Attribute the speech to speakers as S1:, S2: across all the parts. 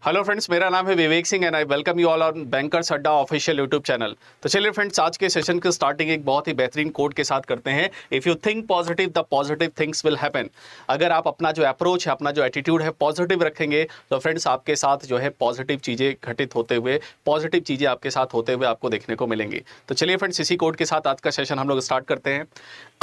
S1: Hello friends, मेरा नाम है Vivek Singh and I welcome you all on bankers Adda official YouTube channel. तो चलिए फ्रेंड्स, आज के सेशन की स्टार्टिंग एक बहुत ही बेहतरीन कोट के साथ करते हैं। If you think positive the positive things will happen. अगर आप अपना जो अप्रोच है, अपना जो एटीट्यूड है पॉजिटिव रखेंगे तो फ्रेंड्स आपके साथ जो है पॉजिटिव चीज़ें घटित होते हुए, पॉजिटिव चीज़ें आपके साथ होते हुए आपको देखने को मिलेंगी। तो चलिए फ्रेंड्स, इसी कोट के साथ आज का सेशन हम लोग स्टार्ट करते हैं।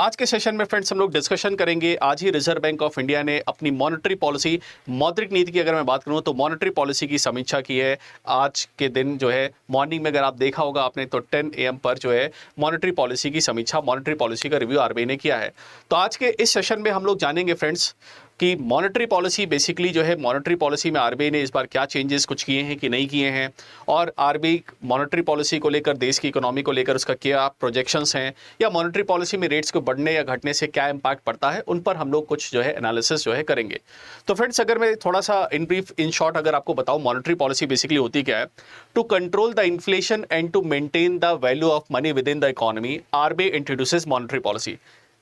S1: आज के सेशन में फ्रेंड्स हम लोग डिस्कशन करेंगे, आज ही रिजर्व बैंक ऑफ इंडिया ने अपनी मॉनेटरी पॉलिसी, मौद्रिक नीति की अगर मैं बात करूं तो मॉनेटरी पॉलिसी की समीक्षा की है। आज के दिन जो है मॉर्निंग में अगर आप देखा होगा आपने तो 10 AM पर जो है मॉनेटरी पॉलिसी की समीक्षा, मॉनेटरी पॉलिसी का रिव्यू आरबीआई ने किया है। तो आज के इस सेशन में हम लोग जानेंगे फ्रेंड्स कि मॉनेटरी पॉलिसी बेसिकली जो है, मॉनेटरी पॉलिसी में आरबीआई ने इस बार क्या चेंजेस कुछ किए हैं कि नहीं किए हैं, और आरबीआई मॉनेटरी पॉलिसी को लेकर, देश की इकोनॉमी को लेकर उसका क्या प्रोजेक्शंस हैं, या मॉनेटरी पॉलिसी में रेट्स को बढ़ने या घटने से क्या इंपैक्ट पड़ता है, उन पर हम लोग कुछ जो है एनालिसिस जो है करेंगे। तो फ्रेंड्स, अगर मैं थोड़ा सा इन ब्रीफ, इन शॉर्ट अगर आपको बताऊं, मॉनेटरी पॉलिसी बेसिकली होती क्या है? To control the inflation and to maintain the value of money within the economy, RBI introduces monetary policy.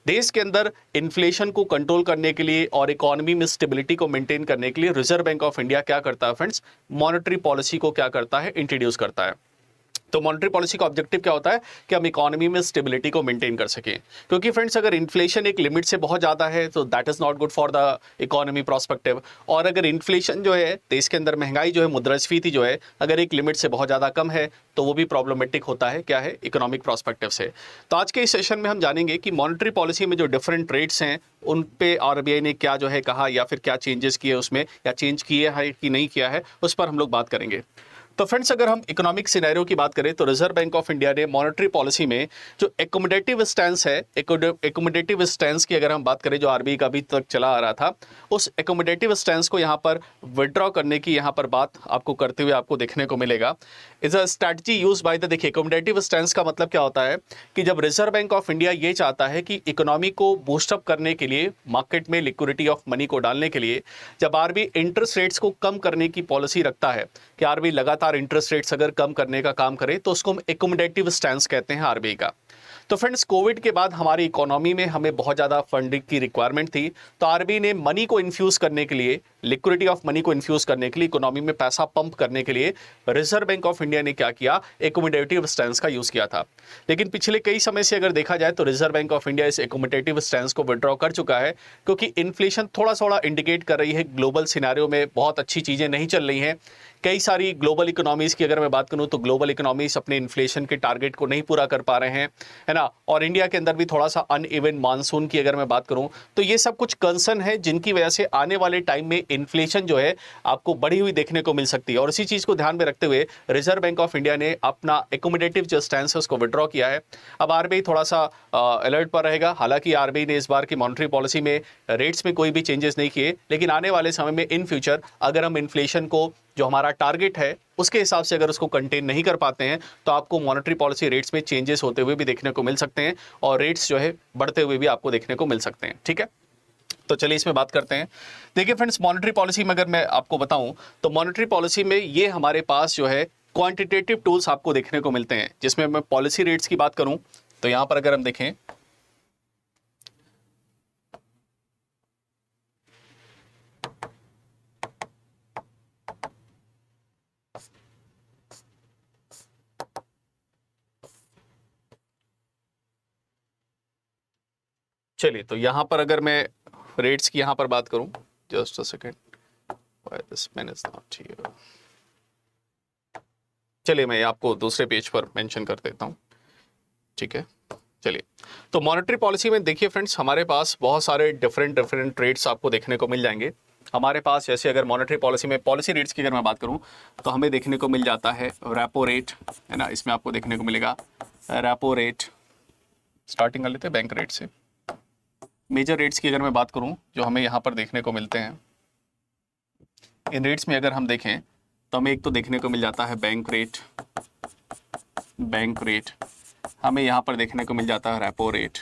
S1: देश के अंदर इन्फ्लेशन को कंट्रोल करने के लिए और इकोनॉमी में स्टेबिलिटी को मेंटेन करने के लिए रिजर्व बैंक ऑफ इंडिया क्या करता है फ्रेंड्स? मॉनेटरी पॉलिसी को क्या करता है? इंट्रोड्यूस करता है। तो मॉनेटरी पॉलिसी का ऑब्जेक्टिव क्या होता है कि हम इकोनॉमी में स्टेबिलिटी को मेंटेन कर सकें। क्योंकि फ्रेंड्स, अगर इन्फ्लेशन एक लिमिट से बहुत ज़्यादा है तो that is not good for the economy prospective, और अगर इन्फ्लेशन जो है, देश के अंदर महंगाई जो है, मुद्रास्फीति जो है, अगर एक लिमिट से बहुत ज़्यादा कम है तो वो भी प्रॉब्लमेटिक होता है, क्या है, इकोनॉमिक प्रोस्पेक्टिव से। तो आज के इस सेशन में हम जानेंगे कि मॉनेटरी पॉलिसी में जो डिफरेंट रेट्स हैं उन पे आरबीआई ने क्या जो है कहा, या फिर क्या चेंजेस किए उसमें, या चेंज किए है कि नहीं किया है, उस पर हम लोग बात करेंगे। तो फ्रेंड्स, अगर हम इकोनॉमिक सिनेरियो की बात करें तो रिजर्व बैंक ऑफ इंडिया ने मॉनेटरी पॉलिसी में जो एकोमोडेटिव स्टैंस है, एकोमोडेटिव स्टैंस की अगर हम बात करें, जो आरबीआई का अभी तक चला आ रहा था, उस एकोमोडेटिव स्टैंस को यहाँ पर विड्रॉ करने की यहाँ पर बात आपको करते हुए आपको देखने को मिलेगा। Is a strategy use by the, देखिए एकोमोडेटिव स्टैंस का मतलब क्या होता है कि जब रिजर्व बैंक ऑफ इंडिया ये चाहता है कि इकोनॉमी को बूस्टअप करने के लिए, मार्केट में लिक्विडिटी ऑफ मनी को डालने के लिए, जब आरबीआई इंटरेस्ट रेट्स को कम करने की पॉलिसी रखता है कि आरबीआई लगातार इंटरेस्ट रेट्स अगर कम करने का काम करे तो उसको हम एकोमोडेटिव स्टैंस कहते हैं आरबीआई का। तो फ्रेंड्स, कोविड के बाद हमारी इकोनॉमी में हमें बहुत ज़्यादा फंडिंग की रिक्वायरमेंट थी, तो आरबीआई ने मनी को इन्फ्यूज़ करने के लिए, लिक्विडिटी ऑफ मनी को इन्फ्यूज़ करने के लिए, इकोनॉमी में पैसा पंप करने के लिए रिजर्व बैंक ऑफ इंडिया ने क्या किया? एकोमोडेटिव स्टैंस का यूज़ किया था। लेकिन पिछले कई समय से अगर देखा जाए तो रिजर्व बैंक ऑफ इंडिया इस एकोमोडेटिव स्टैंस को विड्रॉ कर चुका है, क्योंकि इन्फ्लेशन थोड़ा थोड़ा इंडिकेट कर रही है ग्लोबल सिनेरियो में बहुत अच्छी चीज़ें नहीं चल रही हैं। कई सारी ग्लोबल इकोनॉमीज़ की अगर मैं बात करूं तो ग्लोबल इकोनॉमीज़ अपने इन्फ्लेशन के टारगेट को नहीं पूरा कर पा रहे हैं, है ना। और इंडिया के अंदर भी थोड़ा सा अनइवन मानसून की अगर मैं बात करूं तो ये सब कुछ कंसर्न है जिनकी वजह से आने वाले टाइम में इन्फ्लेशन जो है आपको बढ़ी हुई देखने को मिल सकती है। और इसी चीज़ को ध्यान में रखते हुए रिजर्व बैंक ऑफ इंडिया ने अपना एकोमोडेटिव जो स्टैंस है उसको विड्रॉ किया है। अब आरबीआई थोड़ा सा अलर्ट पर रहेगा। हालांकि आरबीआई ने इस बार की मॉनेटरी पॉलिसी में रेट्स में कोई भी चेंजेस नहीं किए, लेकिन आने वाले समय में इन फ्यूचर अगर हम इन्फ्लेशन को, जो हमारा टारगेट है उसके हिसाब से अगर उसको कंटेन नहीं कर पाते हैं तो आपको मॉनेटरी पॉलिसी रेट्स में चेंजेस होते हुए भी देखने को मिल सकते हैं, और रेट्स जो है बढ़ते हुए भी आपको देखने को मिल सकते हैं। ठीक है, तो चलिए इसमें बात करते हैं। देखिए फ्रेंड्स, मॉनेटरी पॉलिसी में अगर मैं आपको बताऊं तो मॉनेटरी पॉलिसी में ये हमारे पास जो है क्वांटिटेटिव टूल्स आपको देखने को मिलते हैं, जिसमें मैं पॉलिसी रेट्स की बात करूं तो यहां पर अगर हम देखें, चलिए तो यहां पर अगर मैं रेट्स की यहां पर बात करूं, just a second, why this pen is not here. चलिए मैं आपको दूसरे पेज पर मेंशन कर देता हूं। ठीक है, चलिए तो मॉनेटरी पॉलिसी में देखिए फ्रेंड्स, हमारे पास बहुत सारे डिफरेंट रेट्स आपको देखने को मिल जाएंगे। हमारे पास जैसे अगर मॉनेटरी पॉलिसी में पॉलिसी रेट्स की अगर मैं बात करूं तो हमें देखने को मिल जाता है रेपो रेट, है ना। इसमें आपको देखने को मिलेगा रेपो रेट। स्टार्टिंग कर लेते हैं बैंक रेट से। मेजर रेट्स की अगर मैं बात करूं जो हमें यहाँ पर देखने को मिलते हैं, इन रेट्स में अगर हम देखें तो हमें एक तो देखने को मिल जाता है बैंक रेट, हमें यहाँ पर देखने को मिल जाता है रेपो रेट,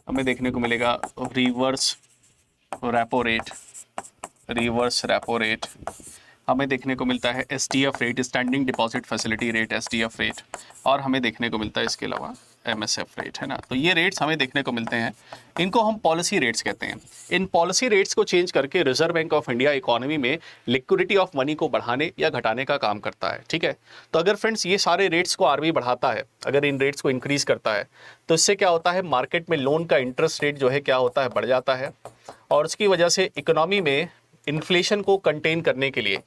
S1: हमें देखने को मिलेगा रिवर्स रेपो रेट, हमें देखने को मिलता है SDF rate, standing deposit facility rate, SDF rate, और हमें देखने को मिलता है इसके अलावा MSF रेट, है ना। तो ये रेट्स हमें देखने को मिलते हैं, इनको हम पॉलिसी रेट्स कहते हैं। इन पॉलिसी रेट्स को चेंज करके reserve bank of India economy में लिक्विडिटी ऑफ मनी को बढ़ाने या घटाने का काम करता है, ठीक है। तो अगर फ्रेंड्स ये सारे रेट्स को आरबीआई बढ़ाता है, अगर इन रेट्स को इंक्रीज करता है, तो इससे क्या होता है, मार्केट में लोन का इंटरेस्ट रेट जो है क्या होता है, बढ़ जाता है। और उसकी वजह से इकोनॉमी में इन्फ्लेशन को कंटेन करने के लिए,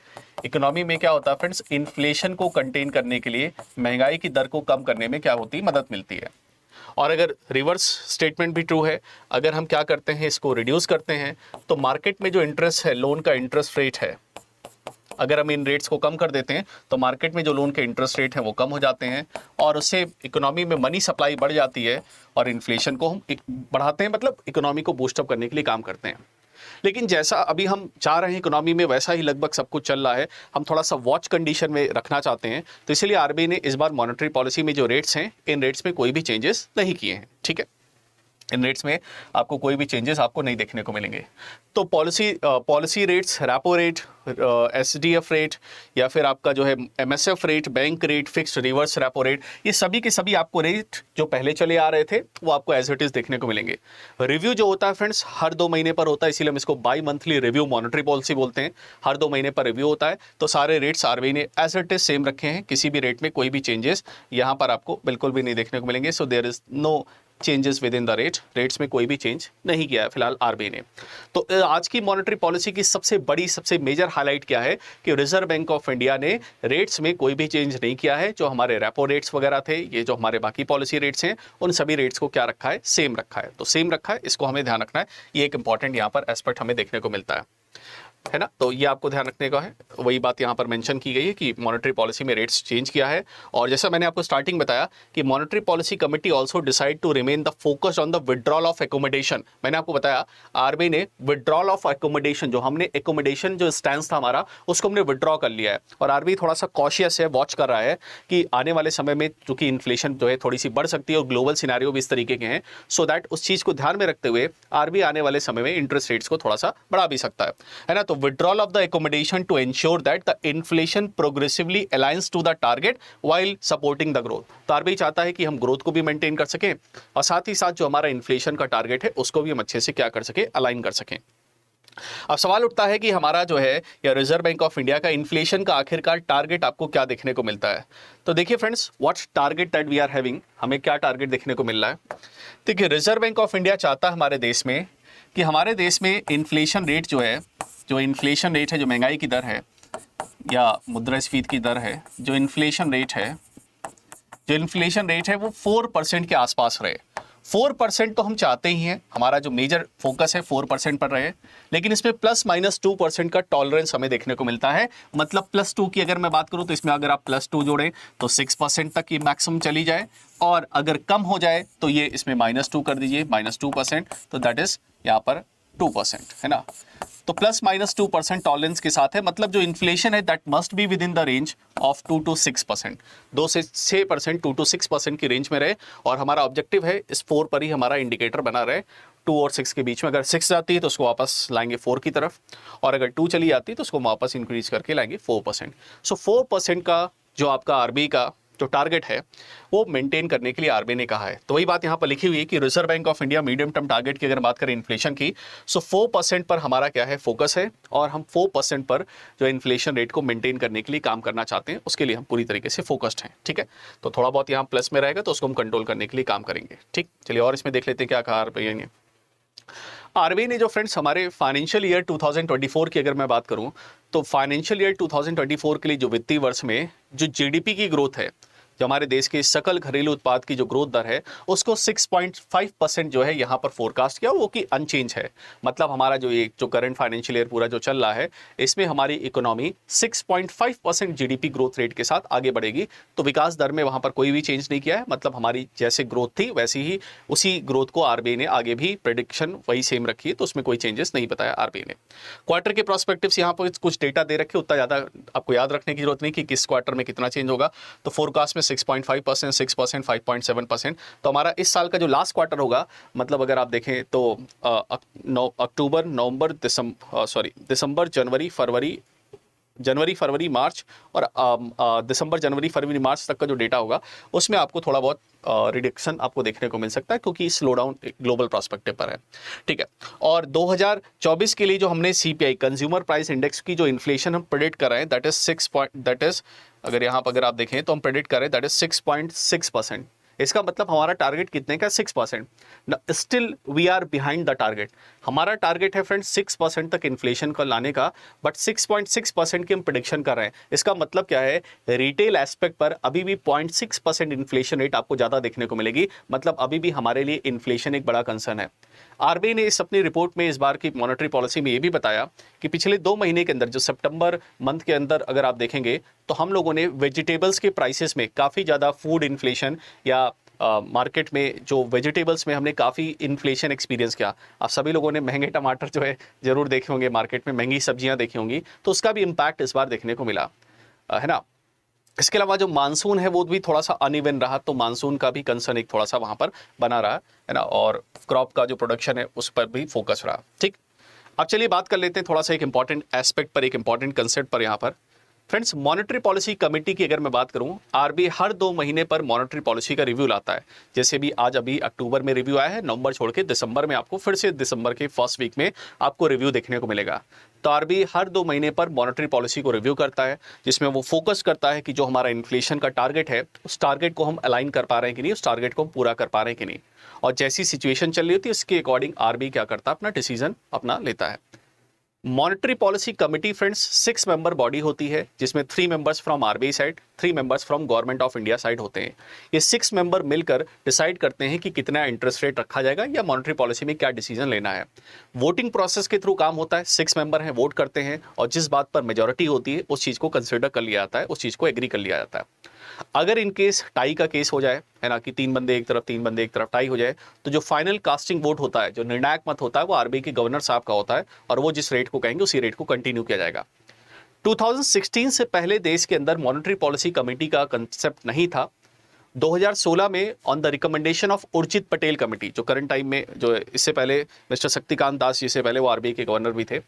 S1: इकोनॉमी में क्या होता है फ्रेंड्स, इन्फ्लेशन को कंटेन करने के लिए महंगाई की दर को कम करने में क्या होती है, मदद मिलती है। और अगर रिवर्स स्टेटमेंट भी ट्रू है, अगर हम क्या करते हैं, इसको रिड्यूस करते हैं, तो मार्केट में जो इंटरेस्ट है, लोन का इंटरेस्ट रेट है, अगर हम इन रेट्स को कम कर देते हैं तो मार्केट में जो लोन के इंटरेस्ट रेट हैं वो कम हो जाते हैं, और उससे इकोनॉमी में मनी सप्लाई बढ़ जाती है और इन्फ्लेशन को हम बढ़ाते हैं, मतलब इकोनॉमी को बूस्टअप करने के लिए काम करते हैं। लेकिन जैसा अभी हम चाह रहे हैं इकोनॉमी में, वैसा ही लगभग सब कुछ चल रहा है, हम थोड़ा सा वॉच कंडीशन में रखना चाहते हैं। तो इसलिए आरबीआई ने इस बार मॉनेटरी पॉलिसी में जो रेट्स हैं, इन रेट्स में कोई भी चेंजेस नहीं किए हैं, ठीक है। इन रेट्स में आपको कोई भी चेंजेस आपको नहीं देखने को मिलेंगे। तो policy rates, repo rate, SDF rate, या फिर आपका जो है MSF rate, bank rate, fixed reverse repo rate, ये सभी के सभी आपको रेट जो पहले चले आ रहे थे वो आपको एज इट इज देखने को मिलेंगे। रिव्यू जो होता है फ्रेंड्स हर 2 महीने पर होता है, इसीलिए हम इसको by monthly review monetary policy बोलते हैं। हर 2 महीने पर रिव्यू होता है, तो सारे रेट्स आरबीआई ने एज इट इज सेम रखे हैं, किसी भी रेट में कोई भी चेंजेस यहाँ पर आपको बिल्कुल भी नहीं देखने को मिलेंगे। So there is no changes within the rates में कोई भी चेंज नहीं किया है फिलहाल आरबीआई ने। तो आज की मॉनेटरी पॉलिसी की सबसे बड़ी, सबसे मेजर हाईलाइट क्या है कि रिजर्व बैंक ऑफ इंडिया ने रेट्स में कोई भी चेंज नहीं किया है। जो हमारे रेपो रेट्स वगैरह थे, ये जो हमारे बाकी पॉलिसी रेट्स हैं, उन सभी रेट्स को क्या रखा है, सेम रखा है। तो सेम रखा है, इसको हमें ध्यान रखना है, ये एक इंपॉर्टेंट यहाँ पर एस्पेक्ट हमें देखने को मिलता है ना। तो ये आपको ध्यान रखने का है, वही बात यहाँ पर मेंशन की गई है कि मॉनेटरी पॉलिसी में रेट्स चेंज किया है। और जैसा मैंने आपको स्टार्टिंग बताया कि monetary policy committee also decide to remain the focus on the withdrawal of accommodation. मैंने आपको बताया आरबीआई ने विड्रॉल ऑफ एकोमोडेशन, जो हमने एकोमोडेशन जो स्टैंस था हमारा, उसको हमने विड्रॉ कर लिया है। और आरबीआई थोड़ा सा कॉशियस है, वॉच कर रहा है कि आने वाले समय में चूंकि इन्फ्लेशन जो है थोड़ी सी बढ़ सकती है और ग्लोबल सिनेरियो भी इस तरीके के हैं, सो दैट उस चीज को ध्यान में रखते हुए आरबीआई आने वाले समय में इंटरेस्ट रेट्स को थोड़ा सा बढ़ा भी सकता है ना। तो withdrawal of the accommodation to ensure that the inflation progressively aligns to the target while supporting the growth। तो आरबीआई चाहता है कि हम ग्रोथ को भी मेंटेन कर सकें और साथ ही साथ जो हमारा इन्फ्लेशन का टारगेट है उसको भी हम अच्छे से क्या कर सकें, अलाइन कर सकें। अब सवाल उठता है कि हमारा जो है या रिजर्व बैंक ऑफ इंडिया का इन्फ्लेशन का आखिरकार टारगेट आपको क्या देखने को मिलता है। तो देखिए friends, what target that we are having, हमें क्या टारगेट देखने को मिल रहा है। देखिए रिजर्व बैंक ऑफ इंडिया चाहता है हमारे देश में कि हमारे देश में इन्फ्लेशन रेट जो है, जो इन्फ्लेशन रेट है, जो महंगाई की दर है या मुद्रास्फीति की दर है, जो इन्फ्लेशन रेट है वो 4% के आसपास रहे। 4% तो हम चाहते ही हैं, हमारा जो मेजर फोकस है 4% पर रहे, लेकिन इसमें ±2% का टॉलरेंस हमें देखने को मिलता है। मतलब +2 की अगर मैं बात करूं तो इसमें अगर आप +2 जोड़ें तो 6% तक ये मैक्सिमम चली जाए, और अगर कम हो जाए तो ये इसमें -2 कर दीजिए, -2%, तो दैट इज यहाँ पर 2%, है ना। तो ±2% टॉलरेंस के साथ है, मतलब जो इन्फ्लेशन है that must be with in the range of 2 to 6%, 2 से 6%, 2 to 6% की रेंज में रहे। और हमारा ऑब्जेक्टिव है इस 4 पर ही हमारा इंडिकेटर बना रहे, 2 और 6 के बीच में। अगर 6 जाती है तो उसको वापस लाएंगे 4 की तरफ, और अगर 2 चली जाती है तो उसको वापस इंक्रीज करके लाएंगे 4%। सो 4% का जो आपका आरबीआई का जो टारगेट है वो मेंटेन करने के लिए आरबीआई ने कहा है। तो वही बात यहाँ पर लिखी हुई है कि reserve bank of India medium term target की अगर बात करें इन्फ्लेशन की, सो 4% पर हमारा क्या है, फोकस है, और हम 4% पर जो इन्फ्लेशन रेट को मेंटेन करने के लिए काम करना चाहते हैं, उसके लिए हम पूरी तरीके से फोकस्ड हैं, ठीक है। तो थोड़ा बहुत यहाँ प्लस में रहेगा तो उसको हम कंट्रोल करने के लिए काम करेंगे, ठीक। चलिए और इसमें देख लेते हैं क्या कहा आरबीआई ने। आरबीआई ने जो फ्रेंड्स हमारे फाइनेंशियल ईयर 2024 की अगर मैं बात करूं, तो फाइनेंशियल ईयर 2024 के लिए जो वित्तीय वर्ष में जो जीडीपी की ग्रोथ है, जो हमारे देश के सकल घरेलू उत्पाद की जो ग्रोथ दर है, उसको 6.5% जो है यहाँ पर फोरकास्ट किया, वो कि अनचेंज है। मतलब हमारा जो करंट फाइनेंशियल ईयर पूरा जो चल रहा है, इसमें हमारी इकोनॉमी 6.5% जीडीपी ग्रोथ रेट के साथ आगे बढ़ेगी। तो विकास दर में वहाँ पर कोई भी चेंज नहीं किया है, मतलब हमारी जैसे ग्रोथ थी वैसी ही उसी ग्रोथ को आरबीआई ने आगे भी प्रेडिक्शन वही सेम रखी है, तो उसमें कोई चेंजेस नहीं बताया आरबीआई ने। क्वार्टर के प्रोस्पेक्टिव्स यहाँ पर कुछ डेटा दे रखे, उतना ज़्यादा आपको याद रखने की जरूरत नहीं कि किस क्वार्टर में कितना चेंज होगा। तो फोरकास्ट में 6.5%, 6%, 5.7%। तो हमारा इस साल का जो लास्ट क्वार्टर होगा, मतलब अगर आप देखें तो अक्टूबर, नवंबर, दिसंबर, जनवरी, फरवरी, जनवरी फरवरी मार्च और दिसंबर जनवरी फरवरी मार्च तक का जो डेटा होगा उसमें आपको थोड़ा बहुत रिडक्शन आपको देखने को मिल सकता है, क्योंकि स्लो डाउन ग्लोबल पर्सपेक्टिव पर है। ठीक है, और 2024 के लिए जो हमने सीपीआई कंज्यूमर प्राइस इंडेक्स की जो इन्फ्लेशन हम प्रेडिक्ट कर रहे हैं दैट इज अगर यहाँ पर अगर आप देखें तो हम प्रेडिक्ट कर रहे हैं दैट इज 6.6%। इसका मतलब हमारा टारगेट कितने का? 6%। Still we are behind the target. हमारा टारगेट है फ्रेंड्स 6% तक इन्फ्लेशन को लाने का, बट 6.6% की हम प्रेडिक्शन कर रहे हैं। इसका मतलब क्या है? रिटेल एस्पेक्ट पर अभी भी 0.6% इन्फ्लेशन रेट आपको ज़्यादा देखने को मिलेगी, मतलब अभी भी हमारे लिए इन्फ्लेशन एक बड़ा कंसर्न है। आरबीआई ने इस अपनी रिपोर्ट में इस बार की मॉनेटरी पॉलिसी में ये भी बताया कि पिछले 2 महीने के अंदर जो सितंबर मंथ के अंदर अगर आप देखेंगे तो हम लोगों ने वेजिटेबल्स के प्राइसेस में काफ़ी ज़्यादा फूड इन्फ्लेशन या मार्केट में जो वेजिटेबल्स में हमने काफ़ी इन्फ्लेशन एक्सपीरियंस किया। आप सभी लोगों ने महंगे टमाटर जो है ज़रूर देखे होंगे, मार्केट में महंगी सब्जियां देखी होंगी, तो उसका भी इम्पैक्ट इस बार देखने को मिला है ना। इसके अलावा जो मानसून है वो भी थोड़ा सा अनइवन रहा, तो मानसून का भी कंसर्न एक थोड़ा सा वहाँ पर बना रहा है ना, और क्रॉप का जो प्रोडक्शन है उस पर भी फोकस रहा। ठीक, अब चलिए बात कर लेते हैं थोड़ा सा एक इंपॉर्टेंट एस्पेक्ट पर, एक इंपॉर्टेंट कंसेप्ट पर। यहाँ पर फ्रेंड्स मॉनेटरी पॉलिसी कमेटी की अगर मैं बात करूं, आरबीआई हर 2 महीने पर मॉनेटरी पॉलिसी का रिव्यू लाता है। जैसे भी आज अभी अक्टूबर में रिव्यू आया है, नवंबर छोड़ के दिसंबर में आपको फिर से दिसंबर के फर्स्ट वीक में आपको रिव्यू देखने को मिलेगा। तो आरबीआई हर 2 महीने पर मॉनेटरी पॉलिसी को रिव्यू करता है, जिसमें वो फोकस करता है कि जो हमारा इन्फ्लेशन का टारगेट है उस टारगेट को हम अलाइन कर पा रहे हैं कि नहीं, उस टारगेट को हम पूरा कर पा रहे हैं कि नहीं। और जैसी सिचुएशन चल रही होती है उसके अकॉर्डिंग आरबीआई क्या करता है, अपना डिसीजन अपना लेता है। Monetary policy committee friends 6 member body होती है, जिसमें 3 members from RBI side, 3 members from government of India side होते हैं। ये 6 मेंबर मिलकर डिसाइड करते हैं कि कितना इंटरेस्ट रेट रखा जाएगा या मॉनेटरी पॉलिसी में क्या डिसीजन लेना है। वोटिंग प्रोसेस के थ्रू काम होता है। 6 मेंबर हैं, वोट करते हैं, और जिस बात पर मेजोरिटी होती है उस चीज़ को कंसिडर कर लिया जाता है, उस चीज़ को एग्री कर लिया जाता है। अगर इन केस टाई का केस हो जाए, है ना, कि 3 बंदे एक तरफ 3 बंदे एक तरफ टाई हो जाए, तो जो फाइनल कास्टिंग वोट होता है, जो निर्णायक मत होता है, वो आरबीआई के गवर्नर साहब का होता है, और वो जिस रेट को कहेंगे उसी रेट को कंटिन्यू किया जाएगा। 2016 से पहले देश के अंदर मॉनेटरी पॉलिसी कमेटी का कंसेप्ट नहीं था। 2016 में on the recommendation of Urjit Patel committee, जो करंट टाइम में, जो इससे पहले मिस्टर शक्तिकांत दास जी से पहले वो आरबीआई के गवर्नर भी थे,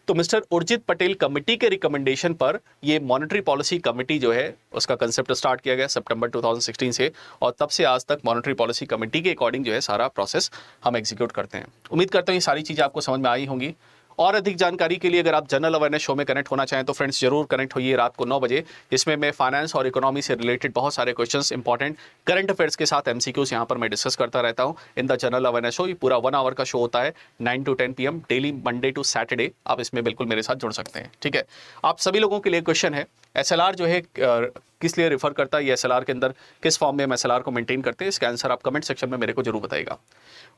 S1: तो मिस्टर उर्जित पटेल कमेटी के रिकमेंडेशन पर ये मॉनेटरी पॉलिसी कमेटी जो है उसका कंसेप्ट स्टार्ट किया गया सितंबर 2016 से, और तब से आज तक मॉनेटरी पॉलिसी कमेटी के अकॉर्डिंग जो है सारा प्रोसेस हम एग्जीक्यूट करते हैं। उम्मीद करता हूँ ये सारी चीज़ें आपको समझ में आई होंगी। और अधिक जानकारी के लिए अगर आप जनरल अवेयरनेस शो में कनेक्ट होना चाहें तो फ्रेंड्स जरूर कनेक्ट होइए रात को 9 बजे, जिसमें मैं फाइनेंस और इकोनॉमी से रिलेटेड बहुत सारे क्वेश्चंस, इंपॉर्टेंट करंट अफेयर्स के साथ एमसीक्यूज यहाँ पर मैं डिस्कस करता रहता हूँ in the general awareness show. ये पूरा 1 आवर का शो होता है 9 to 10 PM daily, Monday to Saturday. आप इसमें बिल्कुल मेरे साथ जुड़ सकते हैं। ठीक है, आप सभी लोगों के लिए क्वेश्चन है, एसएलआर जो है किस लिए रेफर करता है, ये एसएलआर के अंदर किस फॉर्म में हम एसएलआर को मेंटेन करते हैं, इसका आंसर आप कमेंट सेक्शन में मेरे को जरूर बताइएगा।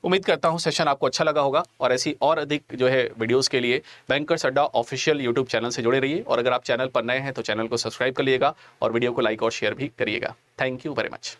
S1: उम्मीद करता हूं सेशन आपको अच्छा लगा होगा, और ऐसी और अधिक जो है वीडियोस के लिए bankers Adda official YouTube channel से जुड़े रहिए, और अगर आप चैनल पर नए हैं तो चैनल को सब्सक्राइब कर लीजिएगा और वीडियो को लाइक और शेयर भी करिएगा। Thank you very much.